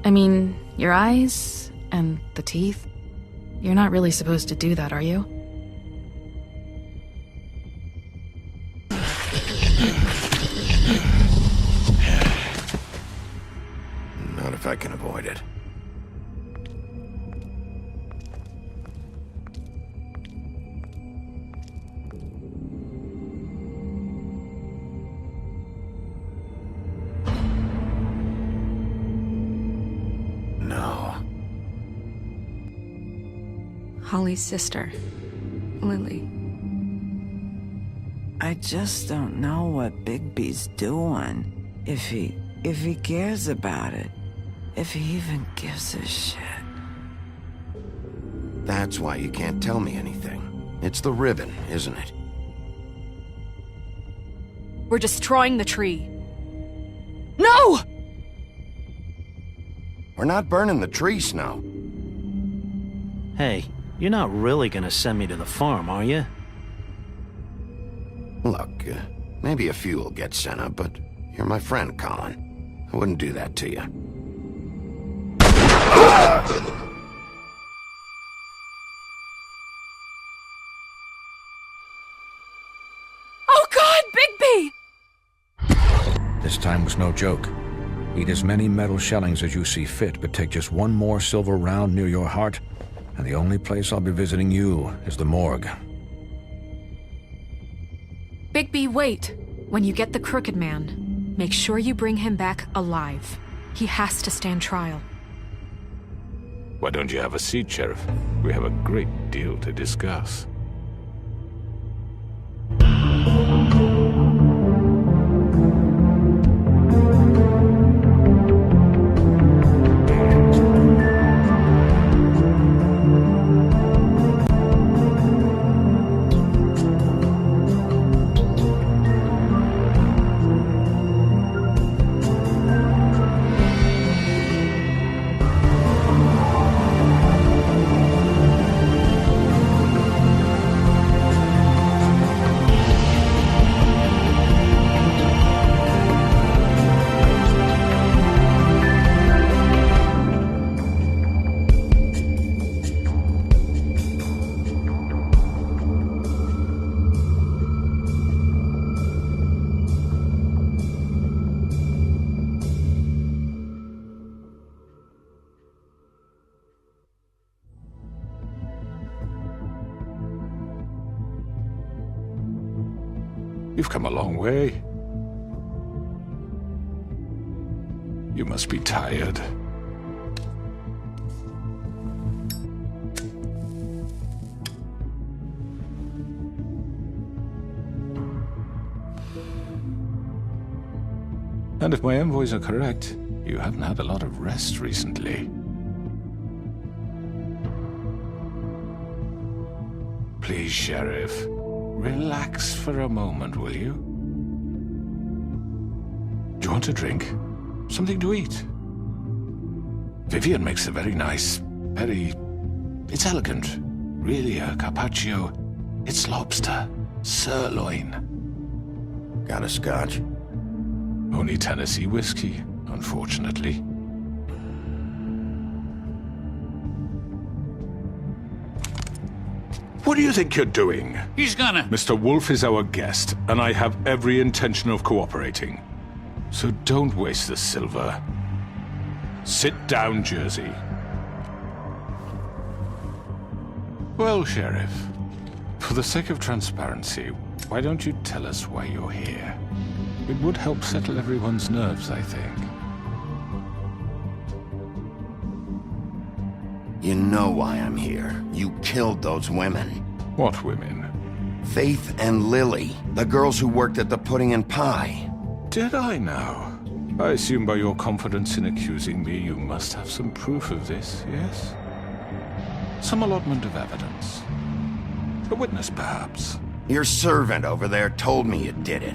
I mean, your eyes and the teeth. You're not really supposed to do that, are you? Not if I can avoid it. No. Holly's sister, Lily. I just don't know what Bigby's doing. If he cares about it. If he even gives a shit. That's why you can't tell me anything. It's the ribbon, isn't it? We're destroying the tree. No! We're not burning the tree, Snow. Hey, you're not really gonna send me to the farm, are you? Look, maybe a few will get sent up, but you're my friend, Colin. I wouldn't do that to you. Oh God, Bigby! This time was no joke. Eat as many metal shellings as you see fit, but take just one more silver round near your heart, and the only place I'll be visiting you is the morgue. Bigby, wait. When you get the Crooked Man, make sure you bring him back alive. He has to stand trial. Why don't you have a seat, Sheriff? We have a great deal to discuss. You've come a long way. You must be tired. And if my envoys are correct, you haven't had a lot of rest recently. Please, Sheriff. Relax for a moment, will you? Do you want a drink? Something to eat? Vivian makes a very nice, It's elegant. Really a carpaccio. It's lobster. Sirloin. Got a scotch? Only Tennessee whiskey, unfortunately. What do you think you're doing? He's gonna... Mr. Wolf is our guest, and I have every intention of cooperating. So don't waste the silver. Sit down, Jersey. Well, Sheriff, for the sake of transparency, why don't you tell us why you're here? It would help settle everyone's nerves, I think. You know why I'm here. You killed those women. What women? Faith and Lily, the girls who worked at the Pudding and Pie. Did I now? I assume by your confidence in accusing me, you must have some proof of this, yes? Some allotment of evidence. A witness, perhaps. Your servant over there told me you did it.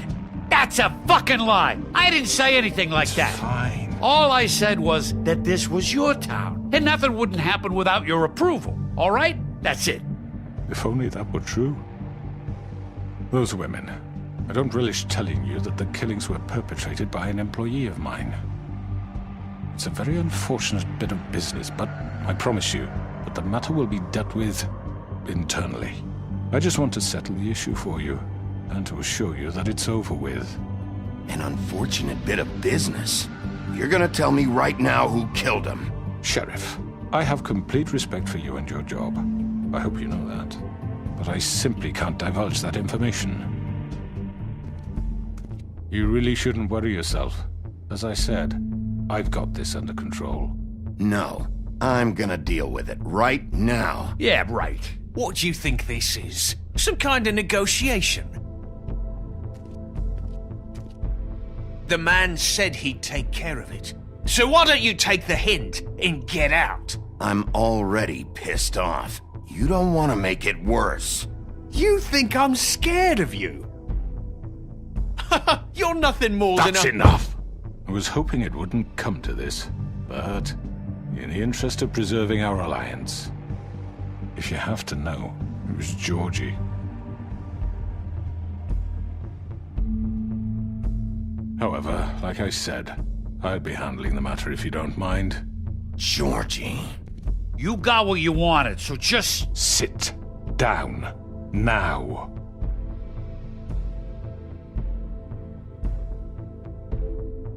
That's a fucking lie! I didn't say anything like that. Fine. All I said was that this was your town, and nothing wouldn't happen without your approval, all right? That's it. If only that were true. Those women. I don't relish telling you that the killings were perpetrated by an employee of mine. It's a very unfortunate bit of business, but I promise you that the matter will be dealt with internally. I just want to settle the issue for you, and to assure you that it's over with. An unfortunate bit of business? You're gonna tell me right now who killed him? Sheriff, I have complete respect for you and your job. I hope you know that. But I simply can't divulge that information. You really shouldn't worry yourself. As I said, I've got this under control. No, I'm gonna deal with it right now. Yeah, right. What do you think this is? Some kind of negotiation? The man said he'd take care of it. So why don't you take the hint and get out? I'm already pissed off. You don't want to make it worse. You think I'm scared of you? You're nothing more than That's enough! I was hoping it wouldn't come to this, but in the interest of preserving our alliance, if you have to know, it was Georgie. However, like I said, I'll be handling the matter if you don't mind. Georgie. You got what you wanted, so just... Sit down. Now.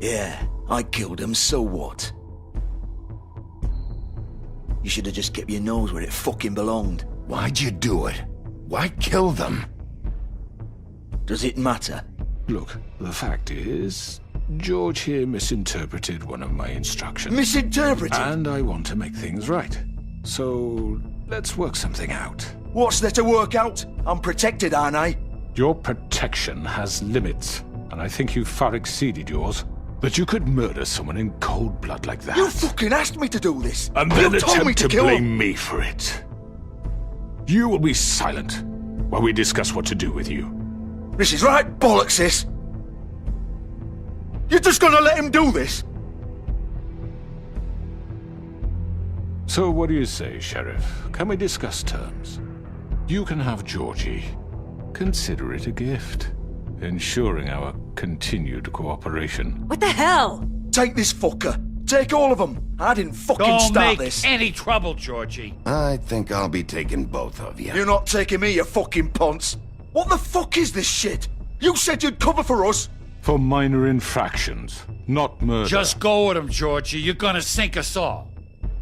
Yeah, I killed him, so what? You should have just kept your nose where it fucking belonged. Why'd you do it? Why kill them? Does it matter? Look, the fact is, George here misinterpreted one of my instructions. Misinterpreted? And I want to make things right. So, let's work something out. What's there to work out? I'm protected, aren't I? Your protection has limits, and I think you've far exceeded yours. That you could murder someone in cold blood like that. You fucking asked me to do this! And then you told me attempt to kill blame him. me for it. You will be silent while we discuss what to do with you. This is right bollocks, sis. You're just gonna let him do this? So what do you say, Sheriff? Can we discuss terms? You can have Georgie. Consider it a gift, ensuring our continued cooperation. What the hell? Take this fucker. Take all of them. I didn't fucking Don't start make this. any trouble, Georgie. I think I'll be taking both of you. You're not taking me, you fucking ponce. What the fuck is this shit? You said you'd cover for us. For minor infractions, not murder. Just go with him, Georgie. You're gonna sink us all.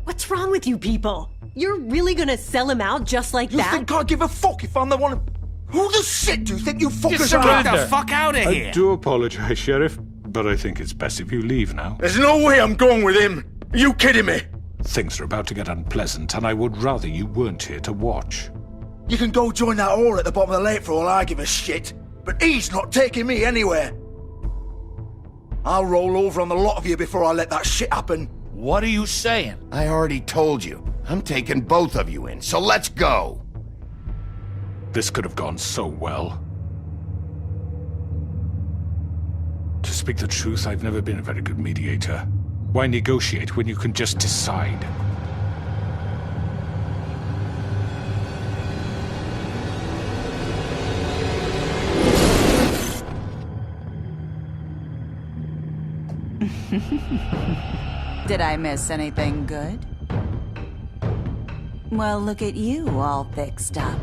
What's wrong with you people? You're really gonna sell him out just like You that? think I give a fuck if I'm the one? Who the shit do you think you fuckers surrender. are? Get the fuck out of here! I do apologize, Sheriff, but I think it's best if you leave now. There's no way I'm going with him. Are you kidding me? Things are about to get unpleasant, and I would rather you weren't here to watch. You can go join that whore at the bottom of the lake for all I give a shit. But he's not taking me anywhere. I'll roll over on the lot of you before I let that shit happen. What are you saying? I already told you. I'm taking both of you in, so let's go. This could have gone so well. To speak the truth, I've never been a very good mediator. Why negotiate when you can just decide? Did I miss anything good? Well, look at you all fixed up.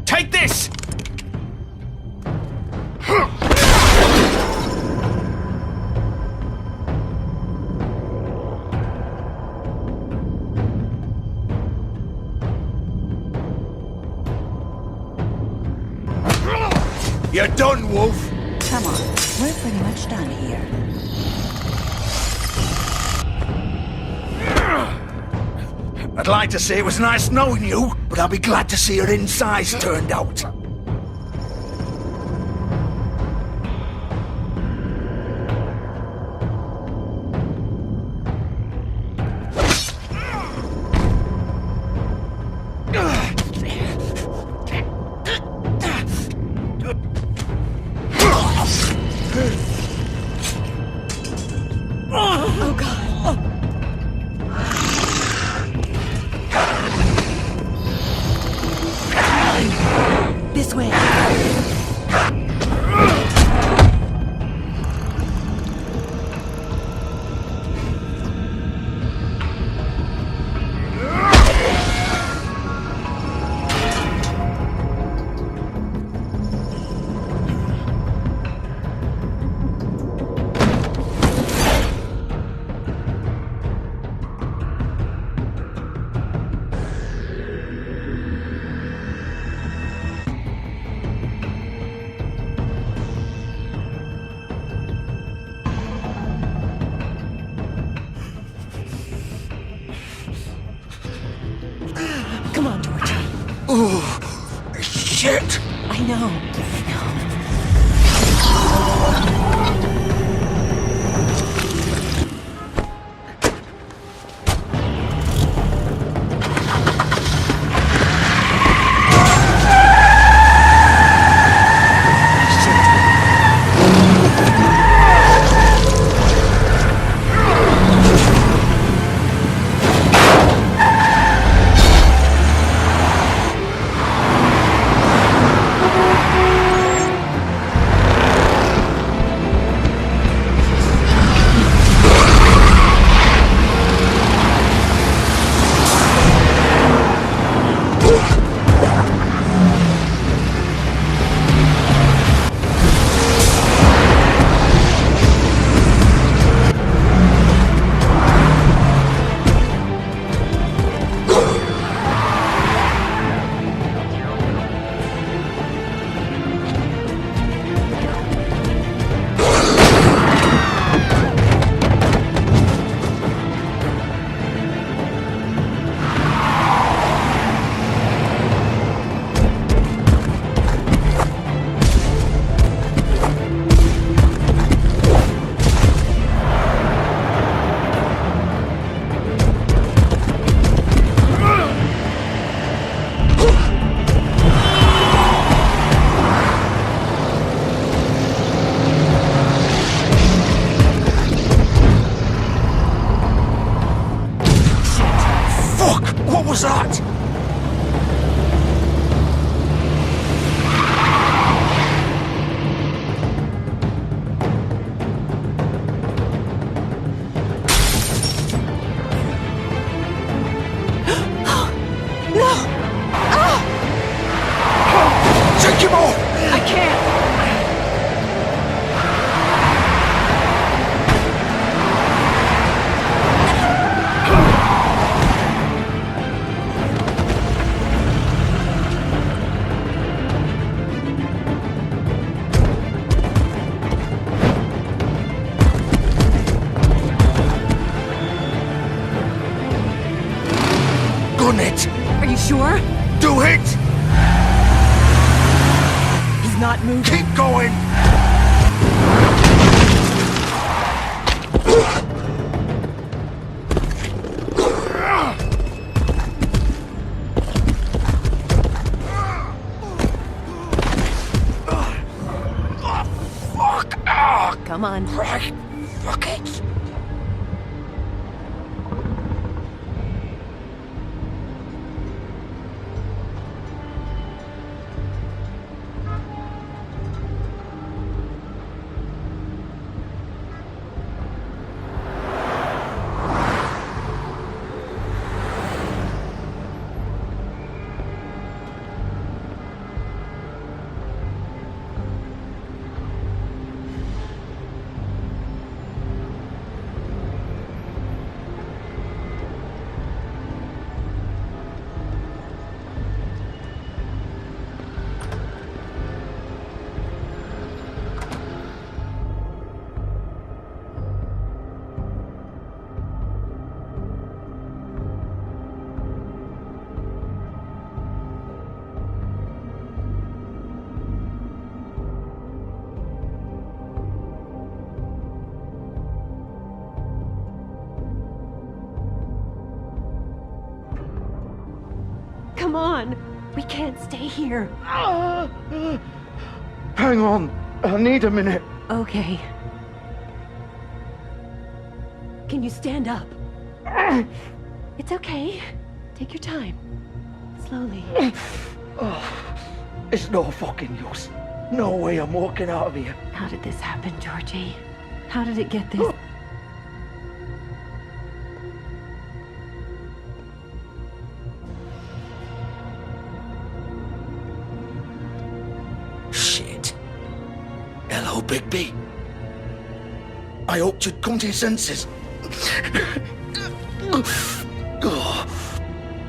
Take this! You're done, Wolf. Come on, we're pretty much done here. I'd like to say it was nice knowing you, but I'll be glad to see your insides turned out. Oh, God. This way. Come on, George. Oh, shit! I know. What was that? No! Ah! Take him off! I can't! Gun it! Are you sure? Do it! He's not moving. Keep going! Fuck! Come on. Right. Fuck it! Come on. We can't stay here. Hang on. I need a minute. Okay. Can you stand up? It's okay. Take your time. Slowly. It's no fucking use. No way I'm walking out of here. How did this happen, Georgie? How did it get this? Shit. Hello, Bigby. I hoped you'd come to your senses.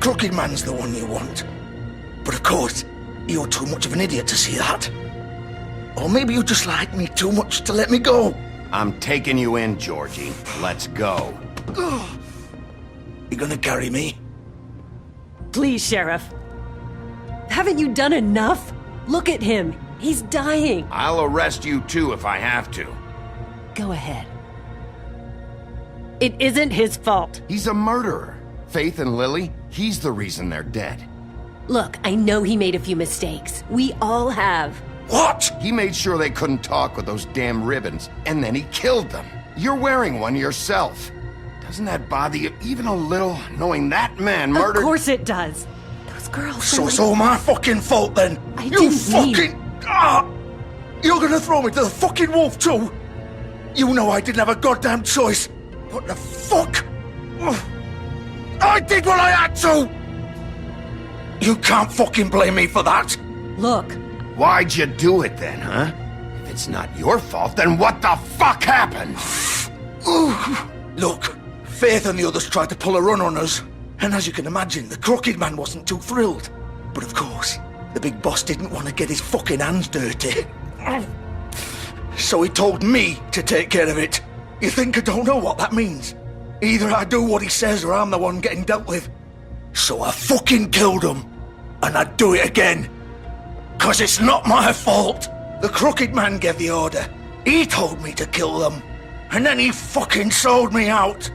Crooked Man's the one you want. But of course, you're too much of an idiot to see that. Or maybe you just like me too much to let me go. I'm taking you in, Georgie. Let's go. You gonna carry me? Please, Sheriff. Haven't you done enough? Look at him. He's dying. I'll arrest you too if I have to. Go ahead. It isn't his fault. He's a murderer. Faith and Lily, he's the reason they're dead. Look, I know he made a few mistakes. We all have. What? He made sure they couldn't talk with those damn ribbons, and then he killed them. You're wearing one yourself. Doesn't that bother you even a little, knowing that man murdered— Of course it does. Those girls— So it's all my fucking fault then? You fucking— You're gonna throw me to the fucking wolf too? You know I didn't have a goddamn choice. What the fuck? I did what I had to! You can't fucking blame me for that. Look. Why'd you do it then, huh? If it's not your fault, then what the fuck happened? Look, Faith and the others tried to pull a run on us. And as you can imagine, the Crooked Man wasn't too thrilled. But of course, the big boss didn't want to get his fucking hands dirty. So he told me to take care of it. You think I don't know what that means? Either I do what he says or I'm the one getting dealt with. So I fucking killed him. And I'd do it again. 'Cause it's not my fault. The Crooked Man gave the order. He told me to kill them. And then he fucking sold me out.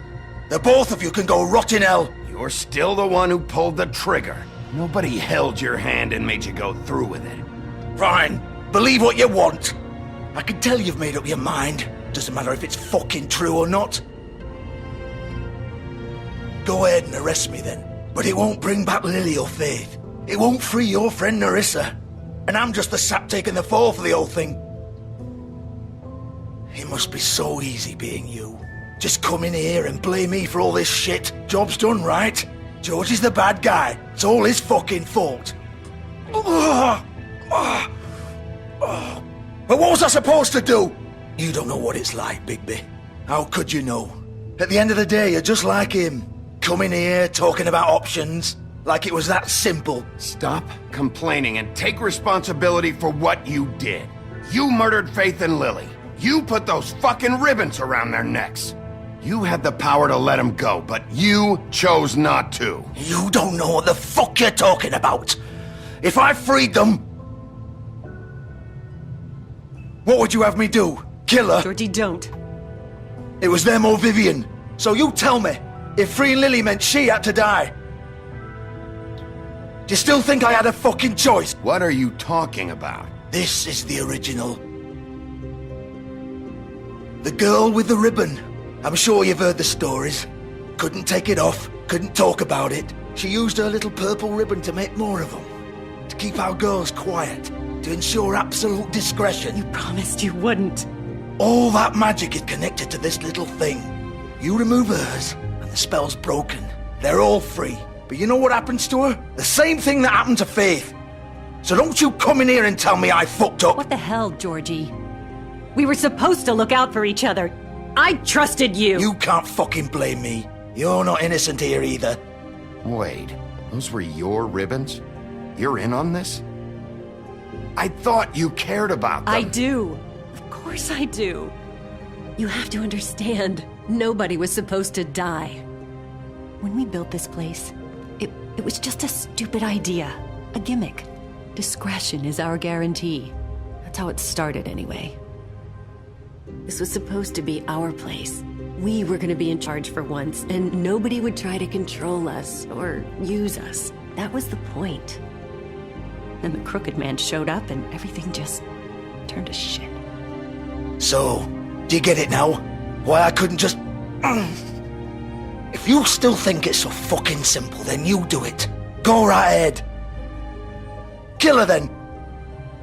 The both of you can go rot in hell. You're still the one who pulled the trigger. Nobody held your hand and made you go through with it. Fine. Believe what you want. I can tell you've made up your mind. Doesn't matter if it's fucking true or not. Go ahead and arrest me then. But it won't bring back Lily or Faith. It won't free your friend Nerissa. And I'm just the sap taking the fall for the whole thing. It must be so easy being you. Just come in here and blame me for all this shit. Job's done, right? George is the bad guy. It's all his fucking fault. But what was I supposed to do? You don't know what it's like, Bigby. How could you know? At the end of the day, you're just like him. Coming here, talking about options. Like it was that simple. Stop complaining and take responsibility for what you did. You murdered Faith and Lily. You put those fucking ribbons around their necks. You had the power to let them go, but you chose not to. You don't know what the fuck you're talking about. If I freed them... What would you have me do? Kill her? Georgie, don't. It was them or Vivian. So you tell me, if freeing Lily meant she had to die, do you still think I had a fucking choice? What are you talking about? This is the original. The girl with the ribbon. I'm sure you've heard the stories. Couldn't take it off, couldn't talk about it. She used her little purple ribbon to make more of them. To keep our girls quiet. To ensure absolute discretion. You promised you wouldn't. All that magic is connected to this little thing. You remove hers, and the spell's broken. They're all free. But you know what happens to her? The same thing that happened to Faith. So don't you come in here and tell me I fucked up. What the hell, Georgie? We were supposed to look out for each other. I trusted you. You can't fucking blame me. You're not innocent here either. Wait, those were your ribbons? You're in on this? I thought you cared about them. I do. Of course I do. You have to understand, nobody was supposed to die. When we built this place, it was just a stupid idea. A gimmick. Discretion is our guarantee. That's how it started anyway. This was supposed to be our place. We were gonna be in charge for once, and nobody would try to control us or use us. That was the point. Then the Crooked Man showed up and everything just turned to shit. So, do you get it now? Why I couldn't just... If you still think it's so fucking simple, then you do it. Go right ahead. Kill her then.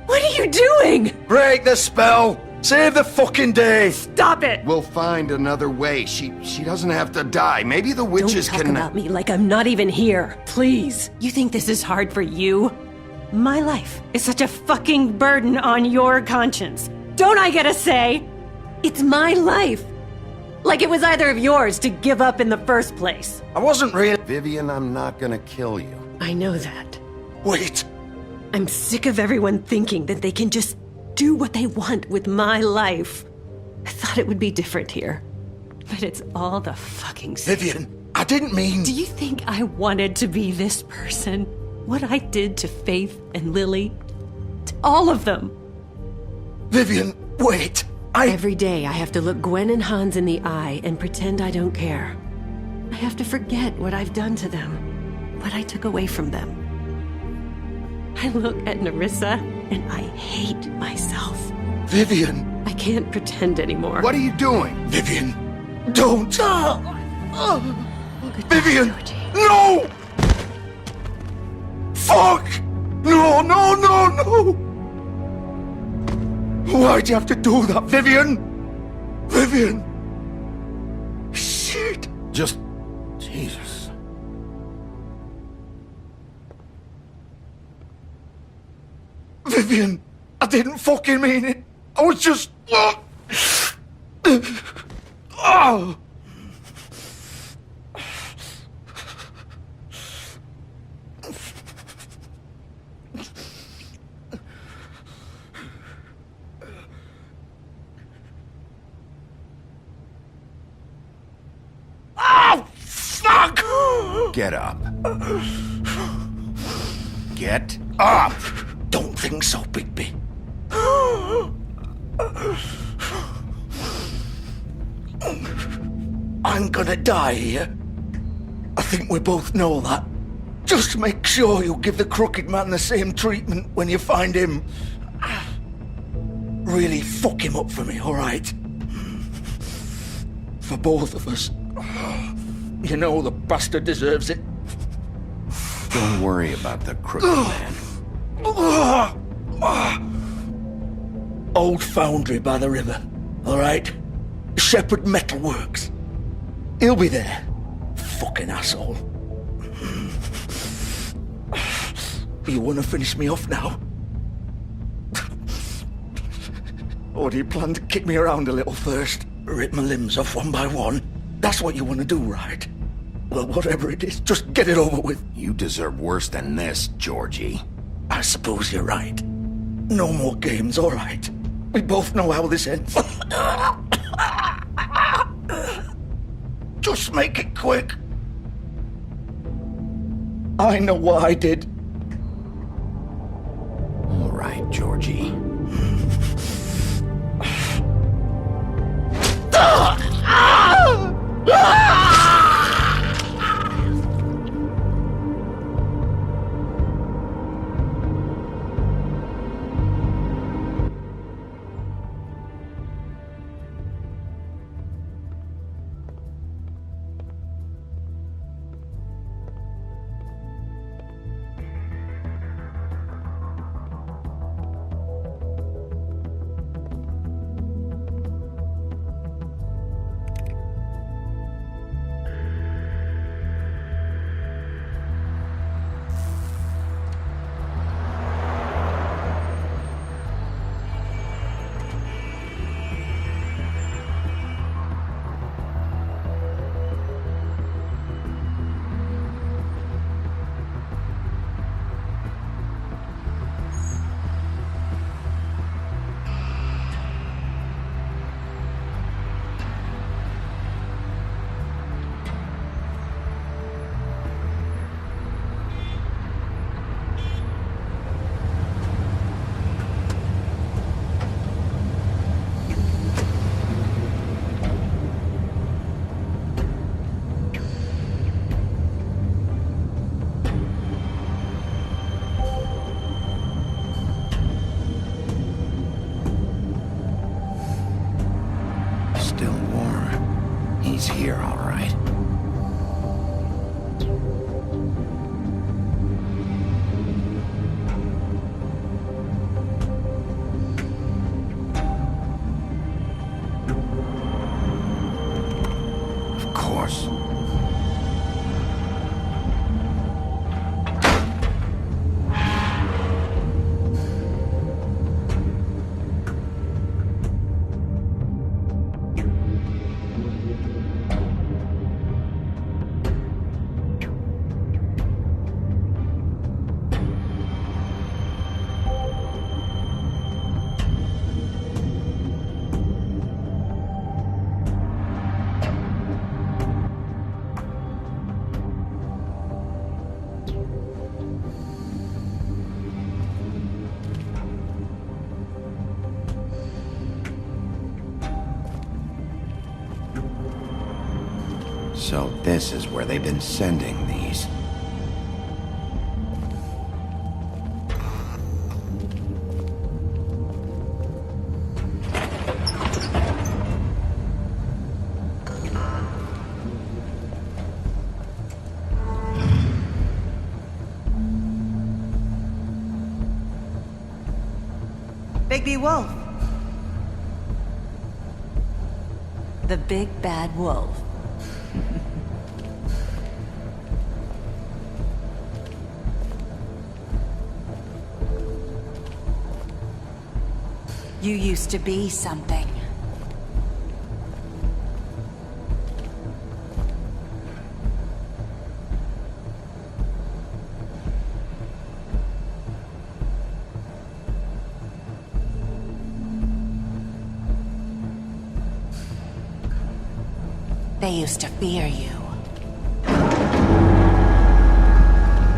What are you doing? Break the spell. Save the fucking day. Stop it. We'll find another way. She doesn't have to die. Maybe the witches Don't talk can... about me like I'm not even here. Please. You think this is hard for you? My life is such a fucking burden on your conscience. Don't I get a say? It's my life. Like it was either of yours to give up in the first place. I wasn't really... Vivian, I'm not gonna kill you. I know that. Wait. I'm sick of everyone thinking that they can just do what they want with my life. I thought it would be different here. But it's all the fucking same. Vivian, I didn't mean... Do you think I wanted to be this person? What I did to Faith and Lily? To all of them? Vivian, wait. Every day I have to look Gwen and Hans in the eye and pretend I don't care. I have to forget what I've done to them, what I took away from them. I look at Nerissa and I hate myself. Vivian. I can't pretend anymore. What are you doing? Vivian, don't. Vivian, Georgie. no! Fuck! No, no, no, no! Why'd you have to do that, Vivian? Vivian! Shit! Just... Jesus. Vivian, I didn't fucking mean it. I was just... Oh! Fuck! Get up. Get up! Don't think so, Bigby. I'm gonna die here. I think we both know that. Just make sure you give the crooked man the same treatment when you find him. Really fuck him up for me, alright? For both of us. You know the bastard deserves it. Don't worry about the crooked man. Old foundry by the river, alright? Shepherd Metalworks. He'll be there. Fucking asshole. You wanna finish me off now? Or do you plan to kick me around a little first? Rip my limbs off one by one? That's what you wanna do, right? Well, whatever it is, just get it over with. You deserve worse than this, Georgie. I suppose you're right. No more games, all right. We both know how this ends. Just make it quick. I know what I did. All right, Georgie. So this is where they've been sending these. Bigby Wolf. The big bad wolf. You used to be something. They used to fear you.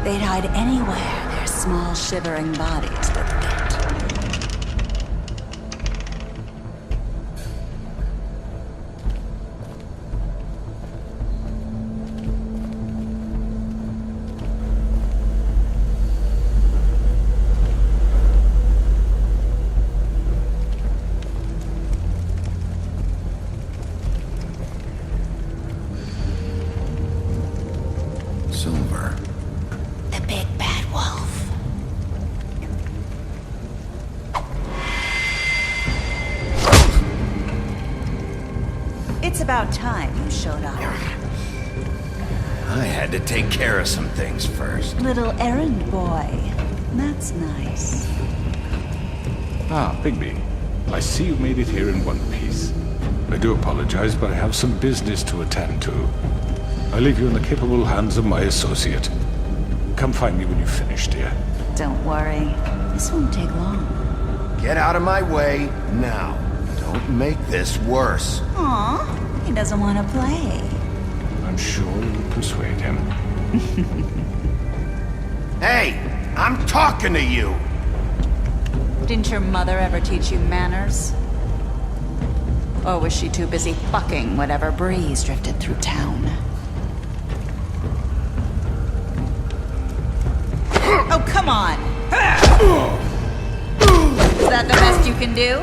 They'd hide anywhere their small, shivering bodies would fit. Silver. The big bad wolf. It's about time you showed up. I had to take care of some things first. Little errand boy. That's nice. Ah, Bigby. I see you made it here in one piece. I do apologize, but I have some business to attend to. I leave you in the capable hands of my associate. Come find me when you've finished, dear. Don't worry. This won't take long. Get out of my way now. Don't make this worse. Aw, he doesn't want to play. I'm sure you'll persuade him. Hey, I'm talking to you! Didn't your mother ever teach you manners? Or was she too busy fucking whatever breeze drifted through town? Oh, come on! Is that the best you can do?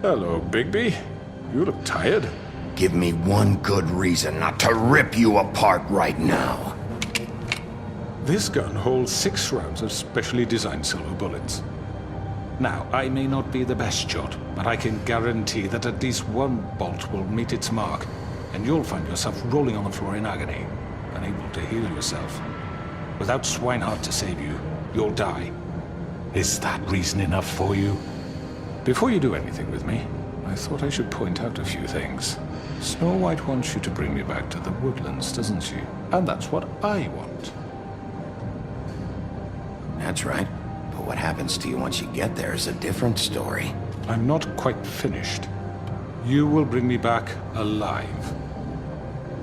Hello, Bigby. You look tired. Give me one good reason not to rip you apart right now. This gun holds 6 rounds of specially designed silver bullets. Now, I may not be the best shot, but I can guarantee that at least one bolt will meet its mark, and you'll find yourself rolling on the floor in agony, unable to heal yourself. Without Swinehart to save you, you'll die. Is that reason enough for you? Before you do anything with me, I thought I should point out a few things. Snow White wants you to bring me back to the woodlands, doesn't she? And that's what I want. That's right. But what happens to you once you get there is a different story. I'm not quite finished. You will bring me back alive.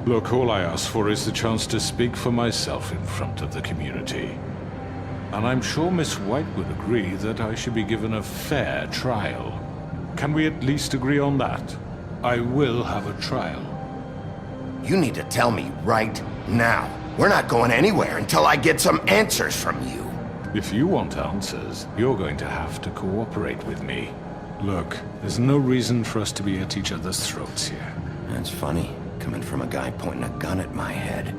Look, all I ask for is the chance to speak for myself in front of the community. And I'm sure Miss White would agree that I should be given a fair trial. Can we at least agree on that? I will have a trial. You need to tell me right now. We're not going anywhere until I get some answers from you. If you want answers, you're going to have to cooperate with me. Look, there's no reason for us to be at each other's throats here. That's funny, coming from a guy pointing a gun at my head.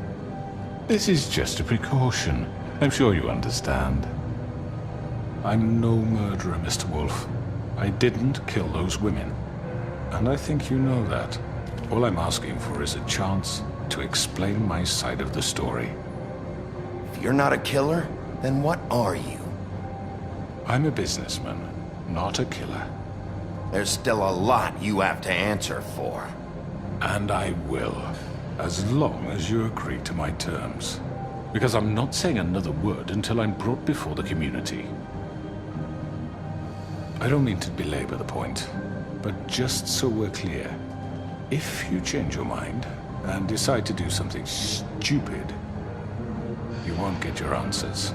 This is just a precaution. I'm sure you understand. I'm no murderer, Mr. Wolf. I didn't kill those women. And I think you know that. All I'm asking for is a chance to explain my side of the story. If you're not a killer, then what are you? I'm a businessman, not a killer. There's still a lot you have to answer for. And I will, as long as you agree to my terms. Because I'm not saying another word until I'm brought before the community. I don't mean to belabor the point, but just so we're clear, if you change your mind and decide to do something stupid, you won't get your answers.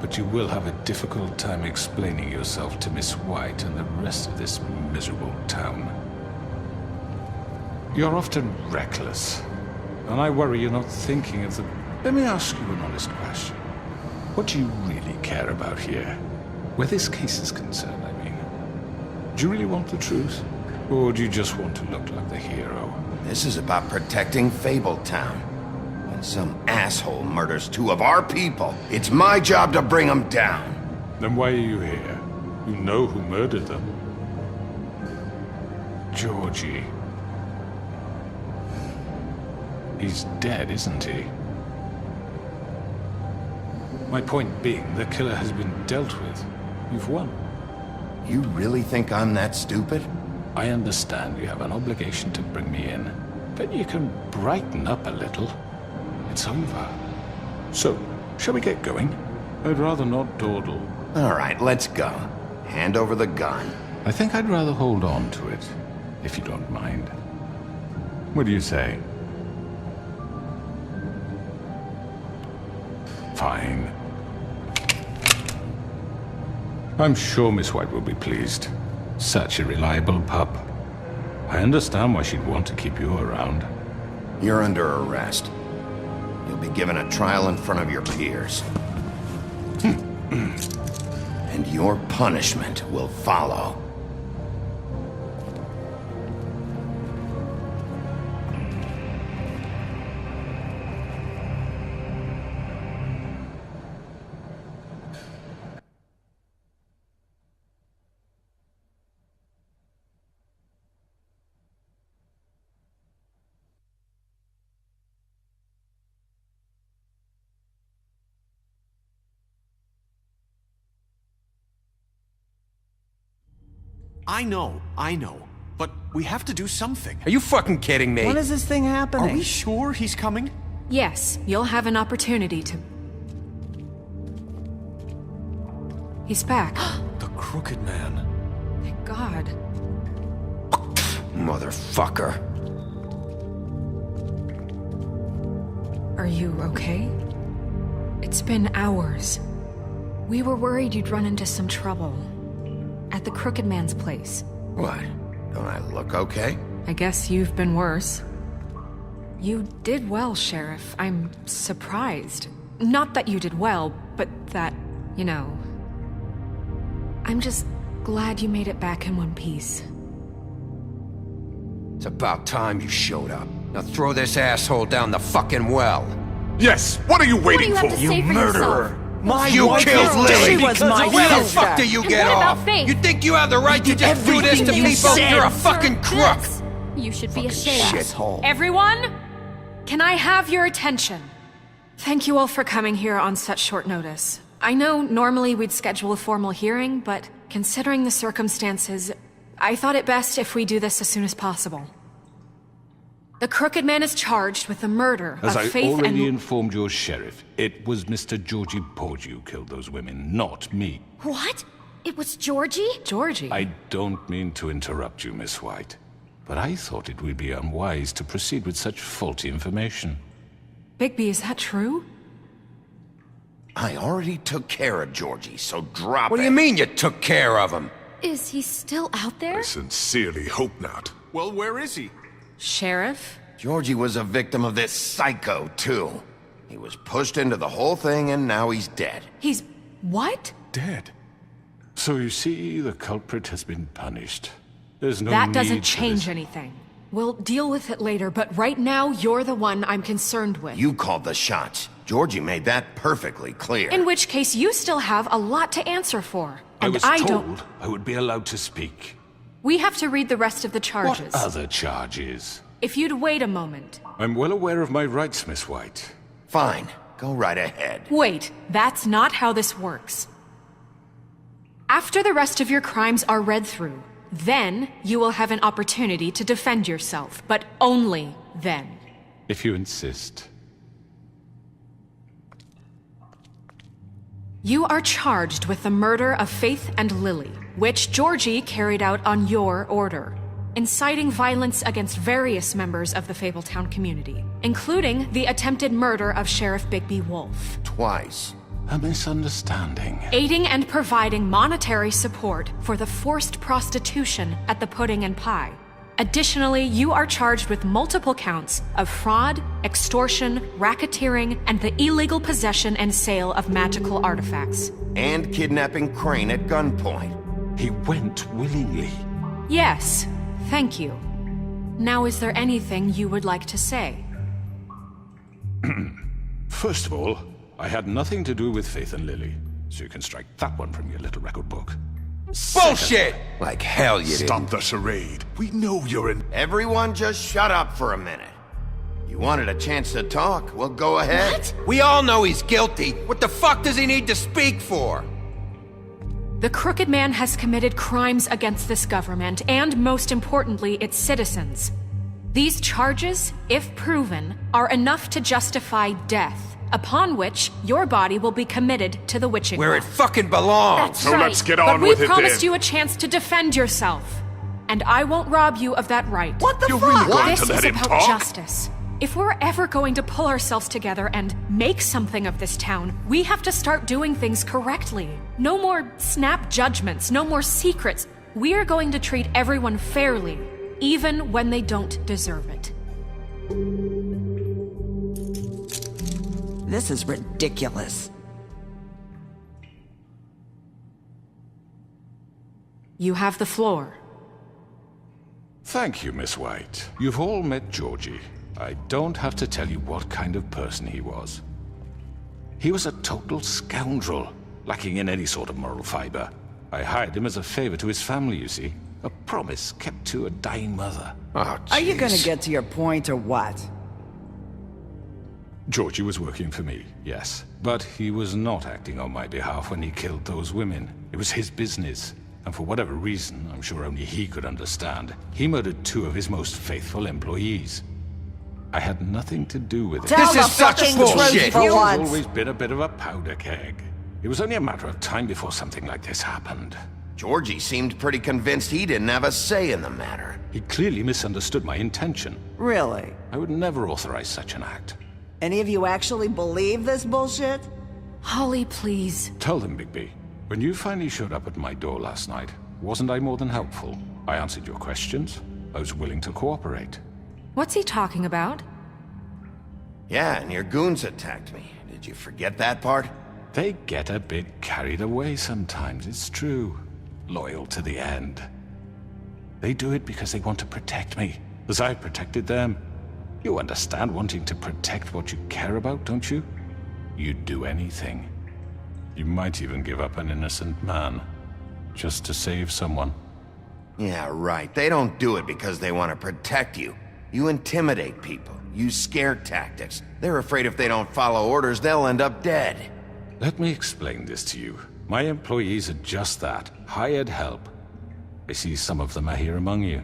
But you will have a difficult time explaining yourself to Miss White and the rest of this miserable town. You're often reckless, and I worry you're not thinking of the... Let me ask you an honest question. What do you really care about here? Where this case is concerned, I mean. Do you really want the truth? Or do you just want to look like the hero? This is about protecting Fabletown. When some asshole murders 2 of our people, it's my job to bring them down. Then why are you here? You know who murdered them. Georgie. He's dead, isn't he? My point being, the killer has been dealt with. You've won. You really think I'm that stupid? I understand you have an obligation to bring me in, but you can brighten up a little. It's over. So, shall we get going? I'd rather not dawdle. All right, let's go. Hand over the gun. I think I'd rather hold on to it, if you don't mind. What do you say? Fine. I'm sure Miss White will be pleased. Such a reliable pup. I understand why she'd want to keep you around. You're under arrest. You'll be given a trial in front of your peers. And your punishment will follow. I know. But we have to do something. Are you fucking kidding me? When is this thing happening? Are we sure he's coming? Yes, you'll have an opportunity to... He's back. The Crooked Man. Thank God. Motherfucker. Are you okay? It's been hours. We were worried you'd run into some trouble. At the Crooked Man's place. What? Don't I look okay? I guess you've been worse. You did well, Sheriff. I'm surprised. Not that you did well, but that, you know... I'm just glad you made it back in one piece. It's about time you showed up. Now throw this asshole down the fucking well. Yes, what are you waiting for? You murderer! You killed Lily! She was my Where the sister. fuck do you And get what about off? Faith? You think you have the right to just do this to everything you people? said. You're a fucking crook! You should be ashamed. Shithole. Everyone, can I have your attention? Thank you all for coming here on such short notice. I know normally we'd schedule a formal hearing, but considering the circumstances, I thought it best if we do this as soon as possible. The Crooked Man is charged with the murder As of I Faith already and... informed your sheriff, it was Mr. Georgie Porgy who killed those women, not me. What? It was Georgie? Georgie? I don't mean to interrupt you, Miss White, but I thought it would be unwise to proceed with such faulty information. Bigby, is that true? I already took care of Georgie, so drop What do it. you mean you took care of him? Is he still out there? I sincerely hope not. Well, where is he? Sheriff? Georgie was a victim of this psycho, too. He was pushed into the whole thing, and now he's dead. He's... what? Dead. So you see, the culprit has been punished. There's no That need doesn't for change this. anything. We'll deal with it later, but right now, you're the one I'm concerned with. You called the shots. Georgie made that perfectly clear. In which case, you still have a lot to answer for. I And was I told don't... I would be allowed to speak. We have to read the rest of the charges. What other charges? If you'd wait a moment. I'm well aware of my rights, Miss White. Fine. Go right ahead. Wait, that's not how this works. After the rest of your crimes are read through, then you will have an opportunity to defend yourself, but only then. If you insist. You are charged with the murder of Faith and Lily, which Georgie carried out on your order, inciting violence against various members of the Fabletown community, including the attempted murder of Sheriff Bigby Wolf. Twice. A misunderstanding. Aiding and providing monetary support for the forced prostitution at the Pudding and Pie. Additionally, you are charged with multiple counts of fraud, extortion, racketeering, and the illegal possession and sale of magical artifacts. And kidnapping Crane at gunpoint. He went willingly. Yes, thank you. Now, is there anything you would like to say? First of all, I had nothing to do with Faith and Lily, so you can strike that one from your little record book. Bullshit! Like hell you Stop didn't. the charade. We know you're in... Everyone just shut up for a minute. You wanted a chance to talk? Well, go ahead. What? We all know he's guilty. What the fuck does he need to speak for? The Crooked Man has committed crimes against this government and, most importantly, its citizens. These charges, if proven, are enough to justify death, upon which your body will be committed to the witching Where well. it fucking belongs. That's So right. let's get on but with we it promised then. you a chance to defend yourself, and I won't rob you of that right. What the You're fuck? really going This to let is him about talk? justice. If we're ever going to pull ourselves together and make something of this town, we have to start doing things correctly. No more snap judgments, no more secrets. We are going to treat everyone fairly, even when they don't deserve it. This is ridiculous. You have the floor. Thank you, Miss White. You've all met Georgie. I don't have to tell you what kind of person he was. He was a total scoundrel, lacking in any sort of moral fiber. I hired him as a favor to his family, you see. A promise kept to a dying mother. Oh, Are you gonna jeez. get to your point or what? Georgie was working for me, yes. But he was not acting on my behalf when he killed those women. It was his business. And for whatever reason, I'm sure only he could understand, he murdered 2 of his most faithful employees. I had nothing to do with it. This is such bullshit. for He's once. always been a bit of a powder keg. It was only a matter of time before something like this happened. Georgie seemed pretty convinced he didn't have a say in the matter. He clearly misunderstood my intention. Really? I would never authorize such an act. Any of you actually believe this bullshit? Holly, please. Tell them, Bigby. When you finally showed up at my door last night, wasn't I more than helpful? I answered your questions. I was willing to cooperate. What's he talking about? Yeah, and your goons attacked me. Did you forget that part? They get a bit carried away sometimes, it's true. Loyal to the end. They do it because they want to protect me. as I protected them. You understand wanting to protect what you care about, don't you? You'd do anything. You might even give up an innocent man, just to save someone. Yeah, right. They don't do it because they want to protect you. You intimidate people, use scare tactics. They're afraid if they don't follow orders, they'll end up dead. Let me explain this to you. My employees are just that, hired help. I see some of them are here among you.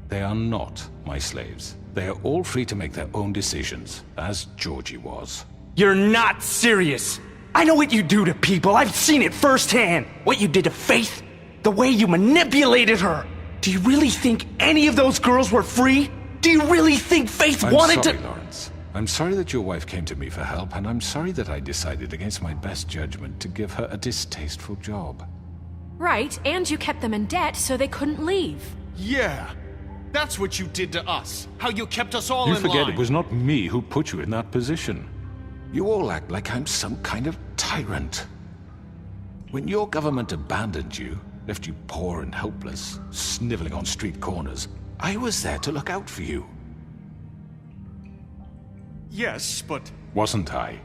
They are not my slaves. They are all free to make their own decisions, as Georgie was. You're not serious! I know what you do to people, I've seen it firsthand! What you did to Faith, the way you manipulated her! Do you really think any of those girls were free? Do you really think Faith wanted to— I'm sorry, Lawrence. I'm sorry that your wife came to me for help, and I'm sorry that I decided against my best judgment to give her a distasteful job. Right, and you kept them in debt so they couldn't leave. Yeah, that's what you did to us. How you kept us all in line. You forget it was not me who put you in that position. You all act like I'm some kind of tyrant. When your government abandoned you, left you poor and helpless, sniveling on street corners, I was there to look out for you. Yes, but... Wasn't I?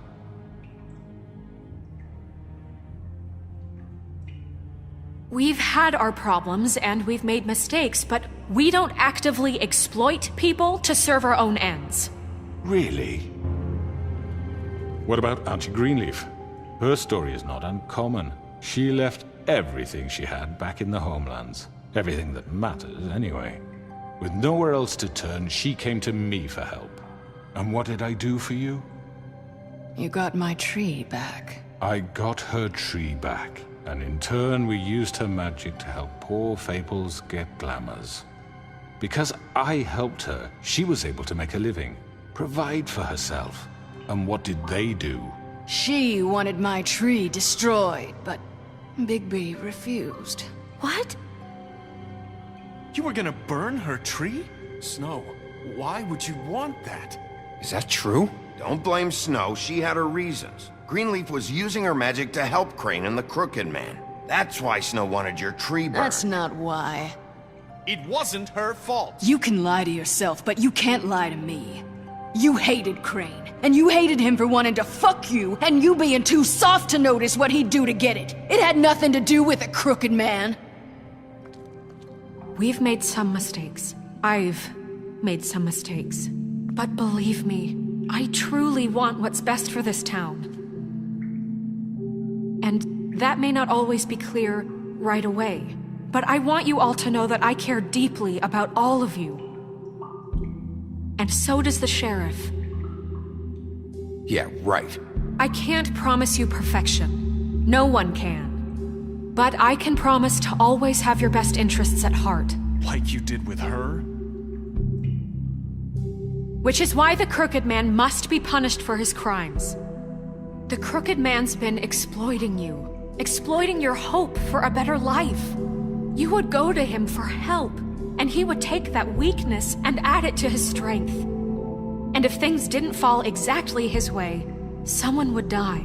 We've had our problems and we've made mistakes, but we don't actively exploit people to serve our own ends. Really? What about Auntie Greenleaf? Her story is not uncommon. She left everything she had back in the homelands. Everything that matters, anyway. With nowhere else to turn, she came to me for help. And what did I do for you? You got my tree back. I got her tree back, and in turn we used her magic to help poor Fables get glamours. Because I helped her, she was able to make a living, provide for herself. And what did they do? She wanted my tree destroyed, but Bigby refused. What? You were gonna burn her tree? Snow, why would you want that? Is that true? Don't blame Snow, she had her reasons. Greenleaf was using her magic to help Crane and the Crooked Man. That's why Snow wanted your tree burned. That's not why. It wasn't her fault. You can lie to yourself, but you can't lie to me. You hated Crane, and you hated him for wanting to fuck you, and you being too soft to notice what he'd do to get it. It had nothing to do with a Crooked Man. We've made some mistakes. I've made some mistakes. But believe me, I truly want what's best for this town. And that may not always be clear right away, but I want you all to know that I care deeply about all of you. And so does the sheriff. Yeah, right. I can't promise you perfection. No one can. But I can promise to always have your best interests at heart. Like you did with her? Which is why the Crooked Man must be punished for his crimes. The Crooked Man's been exploiting you, exploiting your hope for a better life. You would go to him for help, and he would take that weakness and add it to his strength. And if things didn't fall exactly his way, someone would die.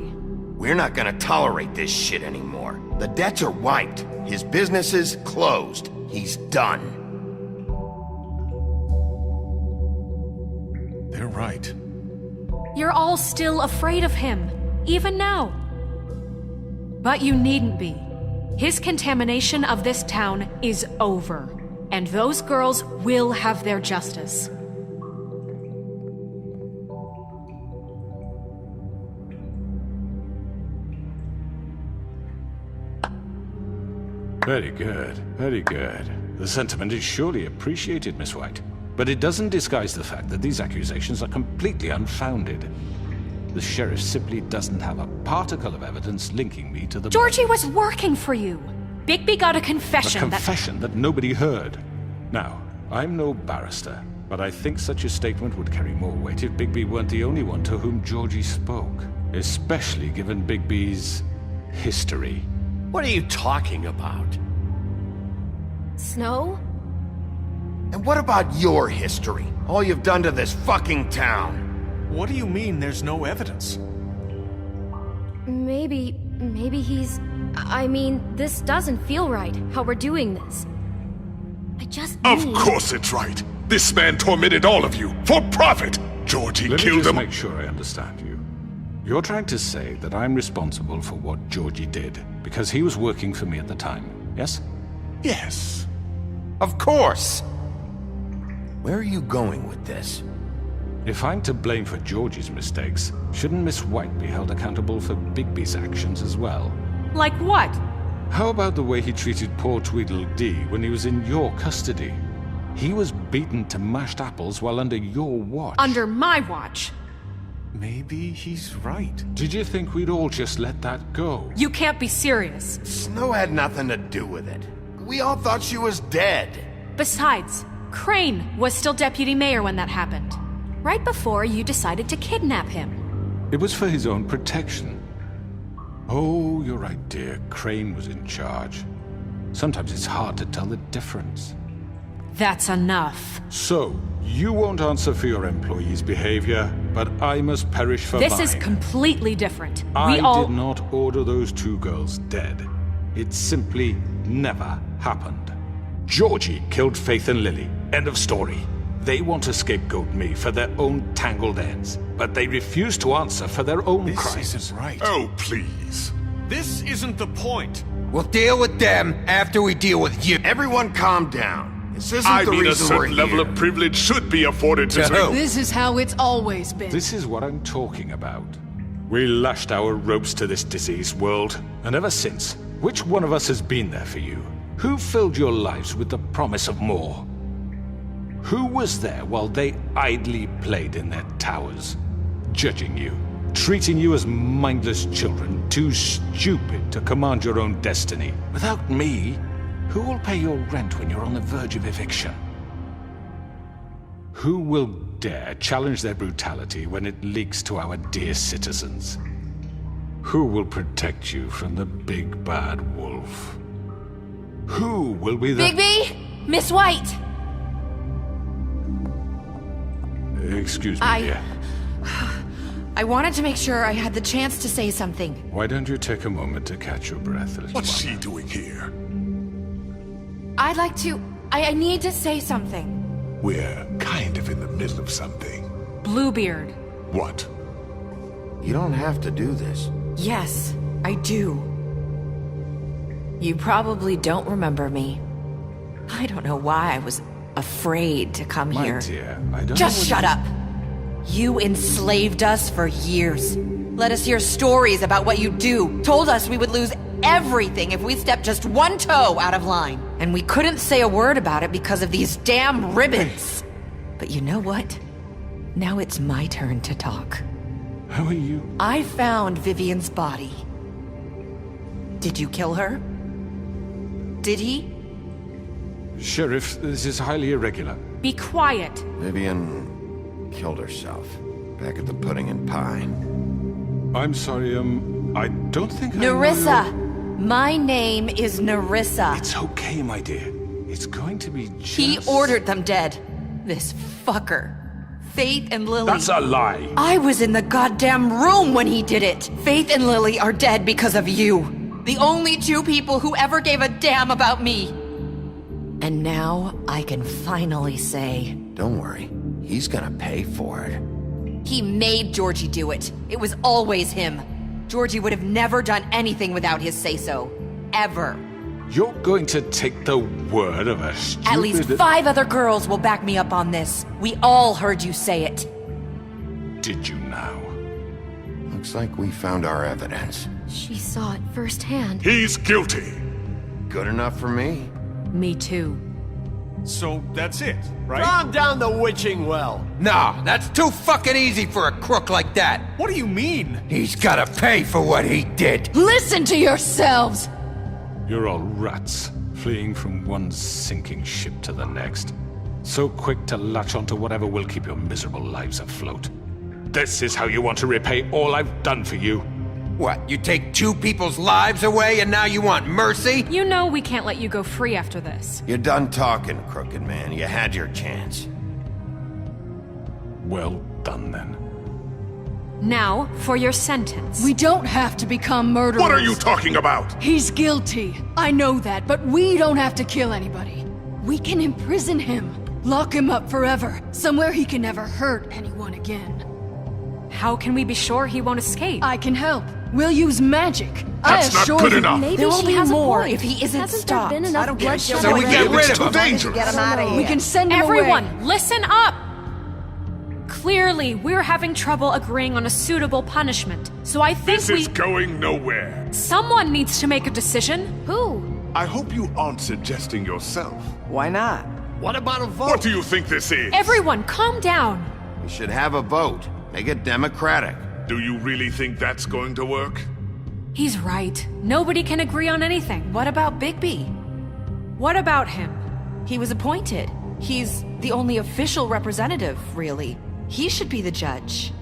We're not gonna tolerate this shit anymore. The debts are wiped. His business is closed. He's done. They're right. You're all still afraid of him, even now. But you needn't be. His contamination of this town is over, and those girls will have their justice. Very good, very good. The sentiment is surely appreciated, Miss White. But it doesn't disguise the fact that these accusations are completely unfounded. The sheriff simply doesn't have a particle of evidence linking me to the... Georgie was working for you. Bigby got a confession A confession that nobody heard. Now, I'm no barrister, but I think such a statement would carry more weight if Bigby weren't the only one to whom Georgie spoke. Especially given Bigby's history. What are you talking about? Snow? And what about your history? All you've done to this fucking town? What do you mean there's no evidence? Maybe he's... I mean, this doesn't feel right, how we're doing this. I just Of course it's right. This man tormented all of you, for profit! Georgie Let me killed just them. make sure I understand you. You're trying to say that I'm responsible for what Georgie did, because he was working for me at the time, yes? Yes. Of course! Where are you going with this? If I'm to blame for Georgie's mistakes, shouldn't Miss White be held accountable for Bigby's actions as well? Like what? How about the way he treated poor Tweedledee when he was in your custody? He was beaten to mashed apples while under your watch. Under my watch. Maybe he's right. Did you think we'd all just let that go? You can't be serious. Snow had nothing to do with it. We all thought she was dead. Besides, Crane was still deputy mayor when that happened. Right before you decided to kidnap him. It was for his own protection. Oh, you're right, dear. Crane was in charge. Sometimes it's hard to tell the difference. That's enough. So, you won't answer for your employees' behavior, but I must perish for mine. This is completely different. I We all... did not order those two girls dead. It simply never happened. Georgie killed Faith and Lily. End of story. They want to scapegoat me for their own tangled ends, but they refuse to answer for their own crimes. This isn't right. Oh, please. This isn't the point. We'll deal with them after we deal with you. Everyone calm down. This isn't I the mean, a reason we're certain level here. of privilege should be afforded to... This is how it's always been. This is what I'm talking about. We lashed our ropes to this diseased world, and ever since, which one of us has been there for you? Who filled your lives with the promise of more? Who was there while they idly played in their towers, judging you, treating you as mindless children, too stupid to command your own destiny? Without me, who will pay your rent when you're on the verge of eviction? Who will dare challenge their brutality when it leaks to our dear citizens? Who will protect you from the big bad wolf? Who will be the... Bigby! Miss White! Excuse me, dear. I wanted to make sure I had the chance to say something. Why don't you take a moment to catch your breath a little What's she doing here? I'd like to... I need to say something. We're kind of in the middle of something. Bluebeard. What? You don't have to do this. Yes, I do. You probably don't remember me. I don't know why I was afraid to come My here. dear, I don't Just know shut up. You enslaved us for years. Let us hear stories about what you do. Told us we would lose everything if we stepped just one toe out of line. And we couldn't say a word about it because of these damn ribbons. But you know what? Now it's my turn to talk. How are you? I found Vivian's body. Did you kill her? Did he? Sheriff, this is highly irregular. Be quiet. Vivian killed herself back at the Pudding and Pie. I'm sorry, I don't think Nerissa! My name is Nerissa. It's okay, my dear. It's going to be just... He ordered them dead. This fucker. Faith and Lily. That's a lie. I was in the goddamn room when he did it. Faith and Lily are dead because of you. The only two people who ever gave a damn about me. And now I can finally say... Don't worry. He's gonna pay for it. He made Georgie do it. It was always him. Georgie would have never done anything without his say-so. Ever. You're going to take the word of a stupid... At least 5 other girls will back me up on this. We all heard you say it. Did you now? Looks like we found our evidence. She saw it firsthand. He's guilty. Good enough for me. Me too. So that's it, right? Calm down the witching well. No, that's too fucking easy for a crook like that. What do you mean? He's gotta pay for what he did. Listen to yourselves! You're all rats, fleeing from one sinking ship to the next. So quick to latch onto whatever will keep your miserable lives afloat. This is how you want to repay all I've done for you. What, you take 2 people's lives away and now you want mercy? You know we can't let you go free after this. You're done talking, crooked man. You had your chance. Well done, then. Now, for your sentence. We don't have to become murderers. What are you talking about? He's guilty. I know that, but we don't have to kill anybody. We can imprison him. Lock him up forever, somewhere he can never hurt anyone again. How can we be sure he won't escape? I can help. We'll use magic. That's not good enough. Maybe there will be more if he isn't Hasn't stopped. there been enough bloodshed? So we get rid of him. Dangerous. Get him out of here. We can send him Everyone, away. listen up! Clearly, we're having trouble agreeing on a suitable punishment, so I think This is going nowhere. Someone needs to make a decision. Who? I hope you aren't suggesting yourself. Why not? What about a vote? What do you think this is? Everyone, calm down. We should have a vote. Make it democratic. Do you really think that's going to work? He's right. Nobody can agree on anything. What about Bigby? What about him? He was appointed. He's the only official representative, really. He should be the judge.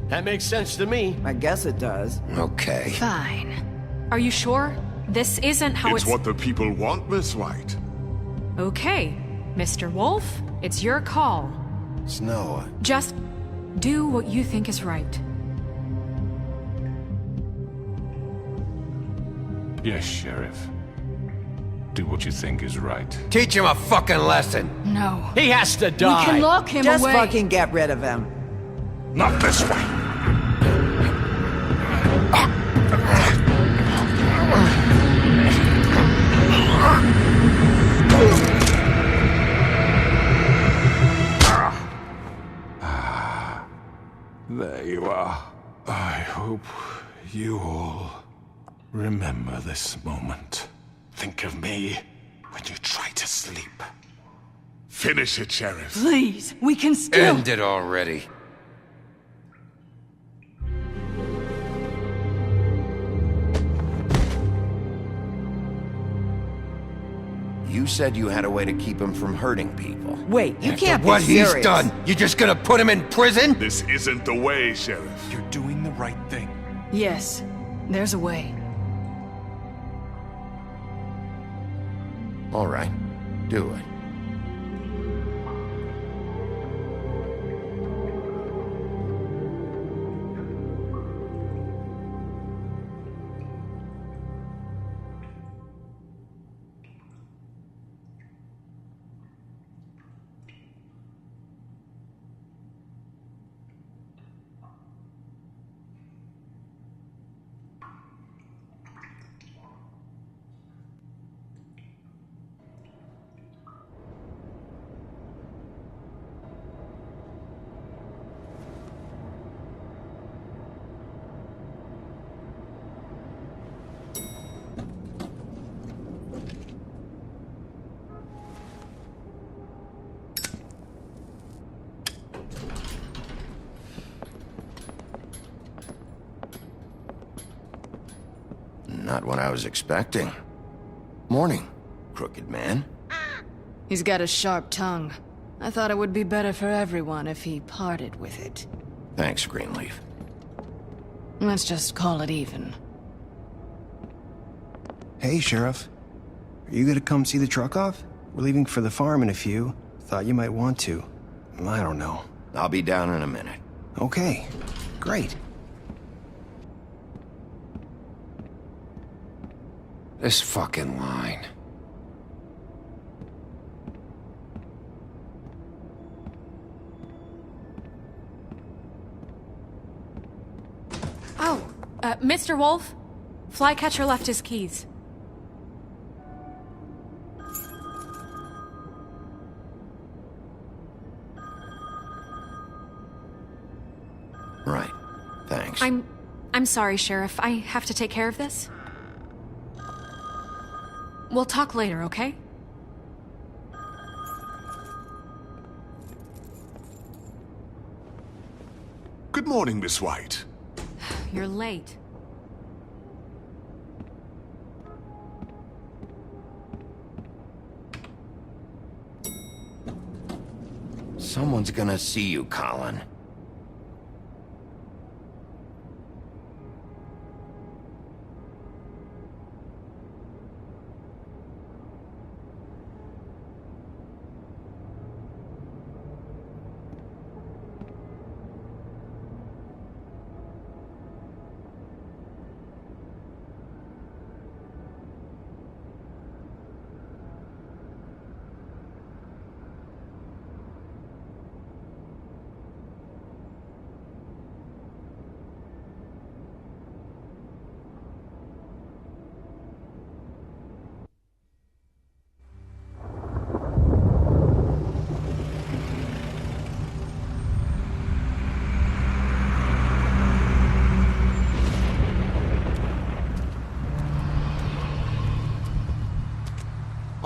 That makes sense to me. I guess it does. Okay. Fine. Are you sure? This isn't how It's what the people want, Miss White. Okay, Mr. Wolf, it's your call. Snow. Just do what you think is right. Yes, Sheriff. Do what you think is right. Teach him a fucking lesson. No. He has to die. We can lock him Just away. fucking get rid of him. Not this way. There you are. I hope you all remember this moment. Think of me when you try to sleep. Finish it, Sheriff. Please, we can still... End it already. You said you had a way to keep him from hurting people. Wait, you After can't be what serious. he's done, you just gonna put him in prison? This isn't the way, Sheriff. You're doing the right thing. Yes, there's a way. All right, do it. Not what I was expecting. Morning, crooked man. He's got a sharp tongue. I thought it would be better for everyone if he parted with it. Thanks, Greenleaf. Let's just call it even. Hey, Sheriff. Are you gonna come see the truck off? We're leaving for the farm in a few. Thought you might want to. I don't know. I'll be down in a minute. Okay, great. This fucking line. Oh, Mr. Wolf? Flycatcher left his keys. Right. Thanks. I'm sorry, Sheriff. I have to take care of this. We'll talk later, okay? Good morning, Miss White. You're late. Someone's gonna see you, Colin.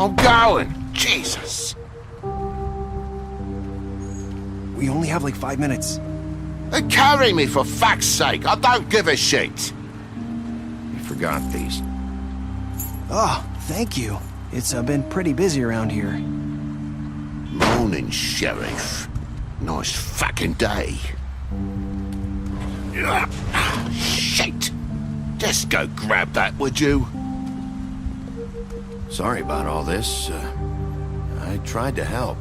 I'm going. Jesus. We only have like 5 minutes. Carry me for fuck's sake. I don't give a shit. You forgot these. Oh, thank you. It's been pretty busy around here. Morning, Sheriff. Nice fucking day. Shit. Just go grab that, would you? Sorry about all this. I tried to help.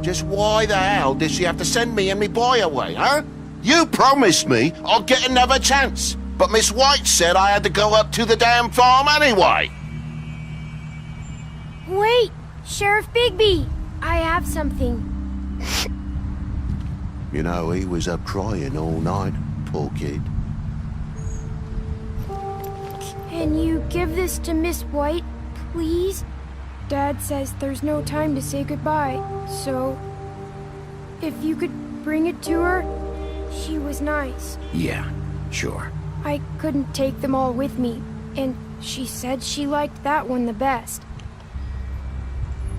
Just why the hell did she have to send me and me boy away, huh? You promised me I'd get another chance, but Miss White said I had to go up to the damn farm anyway. Wait, Sheriff Bigby, I have something. You know, he was up crying all night, poor kid. Can you give this to Miss White, please? Dad says there's no time to say goodbye, so if you could bring it to her, she was nice. Yeah, sure. I couldn't take them all with me, and she said she liked that one the best.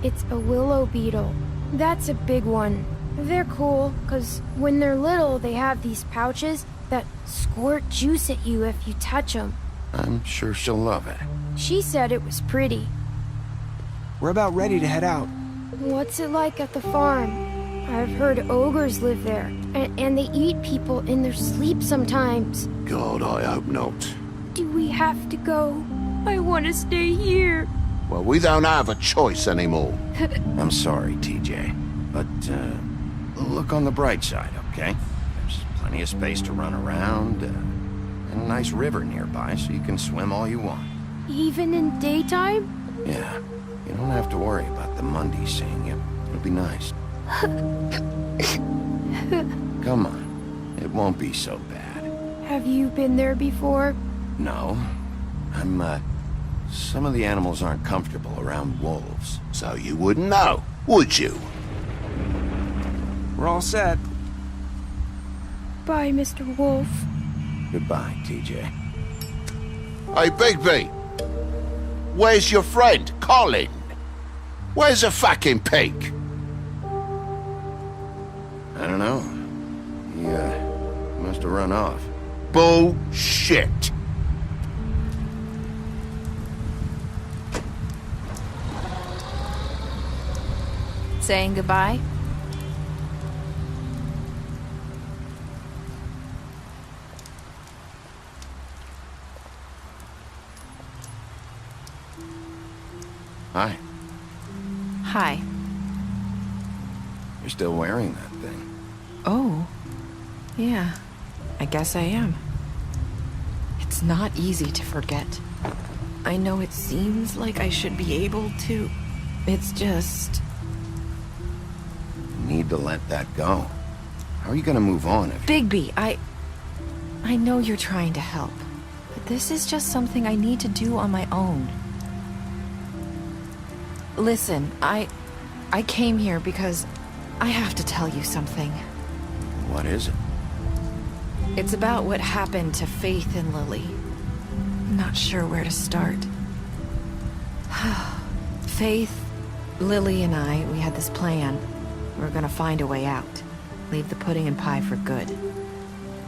It's a willow beetle. That's a big one. They're cool, 'cause when they're little, they have these pouches that squirt juice at you if you touch them. I'm sure she'll love it. She said it was pretty. We're about ready to head out. What's it like at the farm? I've heard ogres live there, and they eat people in their sleep sometimes. God, I hope not. Do we have to go? I want to stay here. Well, we don't have a choice anymore. I'm sorry, TJ. But, look on the bright side, okay? There's plenty of space to run around, and a nice river nearby so you can swim all you want. Even in daytime? Yeah, you don't have to worry about the Mondays seeing you. It'll be nice. Come on, it won't be so bad. Have you been there before? No, some of the animals aren't comfortable around wolves. So you wouldn't know, would you? We're all set. Bye, Mr. Wolf. Goodbye, TJ. Hey, Bigby. Where's your friend, Colin? Where's the fucking pig? I don't know. He, must have run off. Bullshit. Saying goodbye? Hi. Hi. You're still wearing that thing. Oh. Yeah. I guess I am. It's not easy to forget. I know it seems like I should be able to. It's just... You need to let that go. How are you gonna move on if... Bigby, I know you're trying to help, but this is just something I need to do on my own. Listen, I came here because I have to tell you something. What is it? It's about what happened to Faith and Lily. I'm not sure where to start. Faith, Lily, and I, we had this plan. We were gonna find a way out. Leave the pudding and pie for good.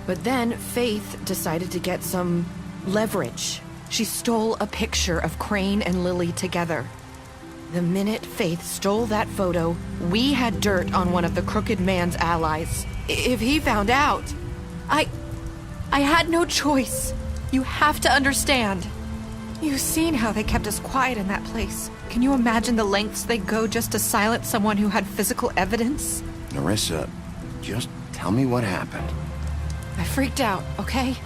But then Faith decided to get some leverage. She stole a picture of Crane and Lily together. The minute Faith stole that photo, we had dirt on one of the Crooked Man's allies. If he found out, I had no choice. You have to understand. You've seen how they kept us quiet in that place. Can you imagine the lengths they go just to silence someone who had physical evidence? Narissa, just tell me what happened. I freaked out, okay?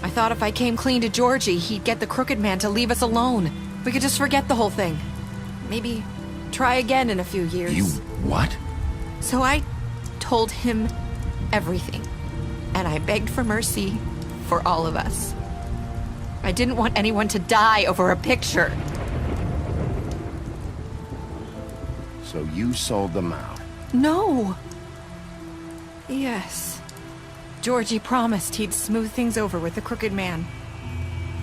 I thought if I came clean to Georgie, he'd get the Crooked Man to leave us alone. We could just forget the whole thing. Maybe try again in a few years. You what? So I told him everything. And I begged for mercy for all of us. I didn't want anyone to die over a picture. So you sold them out? No. Yes. Georgie promised he'd smooth things over with the Crooked Man.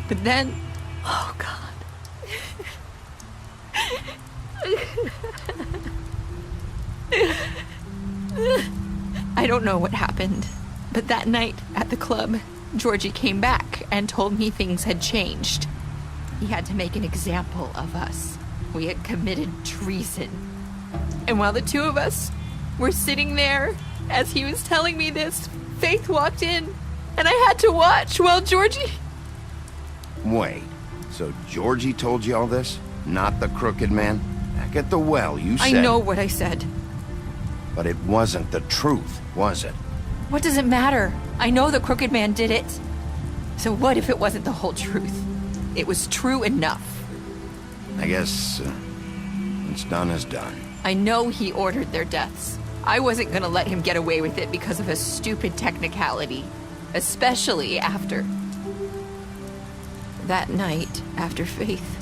But then... Oh, God. don't know what happened, but that night at the club, Georgie came back and told me things had changed. He had to make an example of us. We had committed treason. And while the two of us were sitting there, as he was telling me this, Faith walked in, and I had to watch while Georgie... Wait, so Georgie told you all this? Not the crooked man? Back at the well, you said... I know what I said. But it wasn't the truth, was it? What does it matter? I know the crooked man did it. So what if it wasn't the whole truth? It was true enough. I guess what's done is done. I know he ordered their deaths. I wasn't gonna let him get away with it because of a stupid technicality. Especially after... that night, after Faith.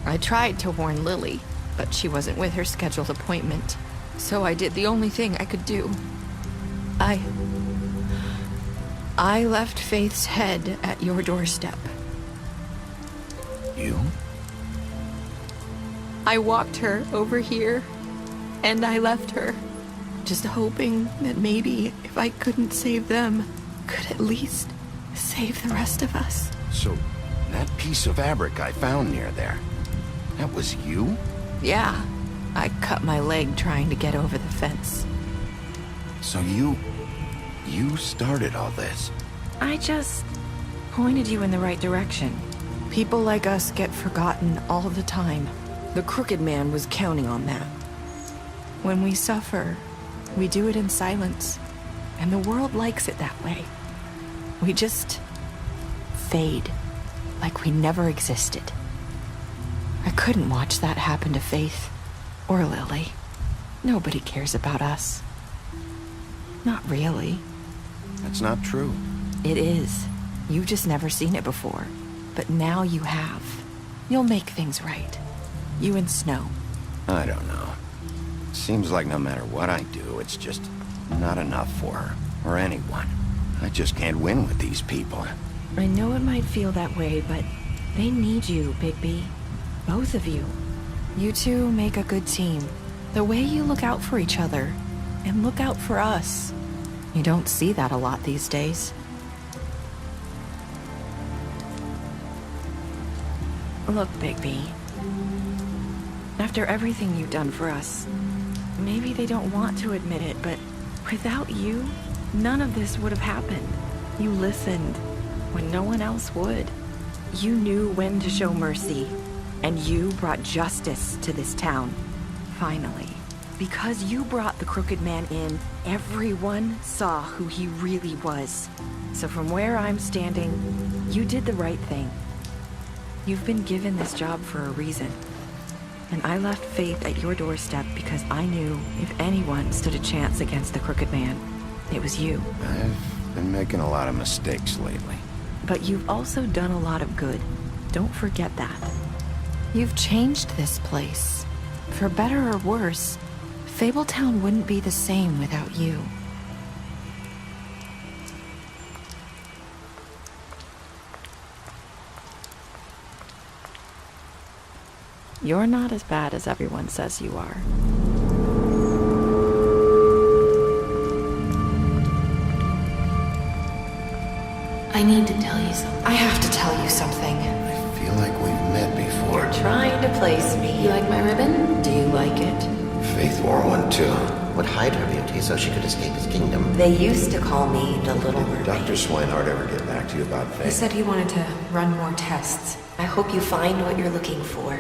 I tried to warn Lily, but she wasn't with her scheduled appointment. So I did the only thing I could do. I left Faith's head at your doorstep. You? I walked her over here, and I left her, just hoping that maybe if I couldn't save them, could at least save the rest of us. So, that piece of fabric I found near there, that was you? Yeah, I cut my leg trying to get over the fence. So you started all this? I just pointed you in the right direction. People like us get forgotten all the time. The crooked man was counting on that. When we suffer, we do it in silence, and the world likes it that way. We just fade, like we never existed. I couldn't watch that happen to Faith, or Lily. Nobody cares about us. Not really. That's not true. It is. You've just never seen it before. But now you have. You'll make things right. You and Snow. I don't know. Seems like no matter what I do, it's just not enough for her, or anyone. I just can't win with these people. I know it might feel that way, but they need you, Bigby. Both of you. You two make a good team. The way you look out for each other, and look out for us. You don't see that a lot these days. Look, Bigby. After everything you've done for us, maybe they don't want to admit it, but without you, none of this would have happened. You listened when no one else would. You knew when to show mercy, and you brought justice to this town. Finally. Because you brought the crooked man in, everyone saw who he really was. So from where I'm standing, you did the right thing. You've been given this job for a reason. And I left Faith at your doorstep because I knew if anyone stood a chance against the crooked man, it was you. I've been making a lot of mistakes lately. But you've also done a lot of good. Don't forget that. You've changed this place. For better or worse, Fabletown wouldn't be the same without you. You're not as bad as everyone says you are. I need to tell you something. I have to tell you something. I feel like we've met before. You're trying to place me. You like my ribbon? Do you like it? Faith wore one too. Would hide her beauty so she could escape his kingdom. They used to call me the Little Mermaid. Dr. Swinehart ever get back to you about Faith? He said he wanted to run more tests. I hope you find what you're looking for.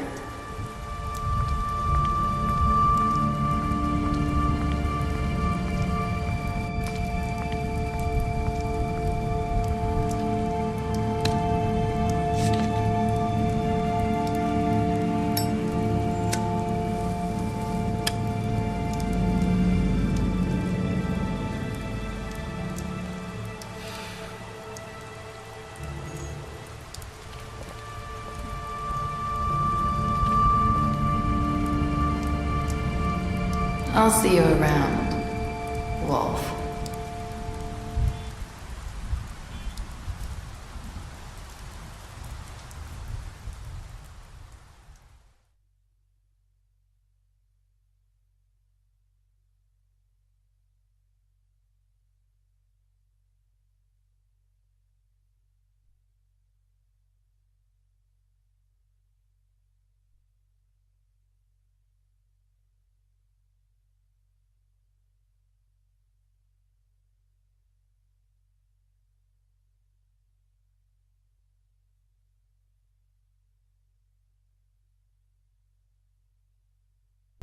I'll see you around, Wolf.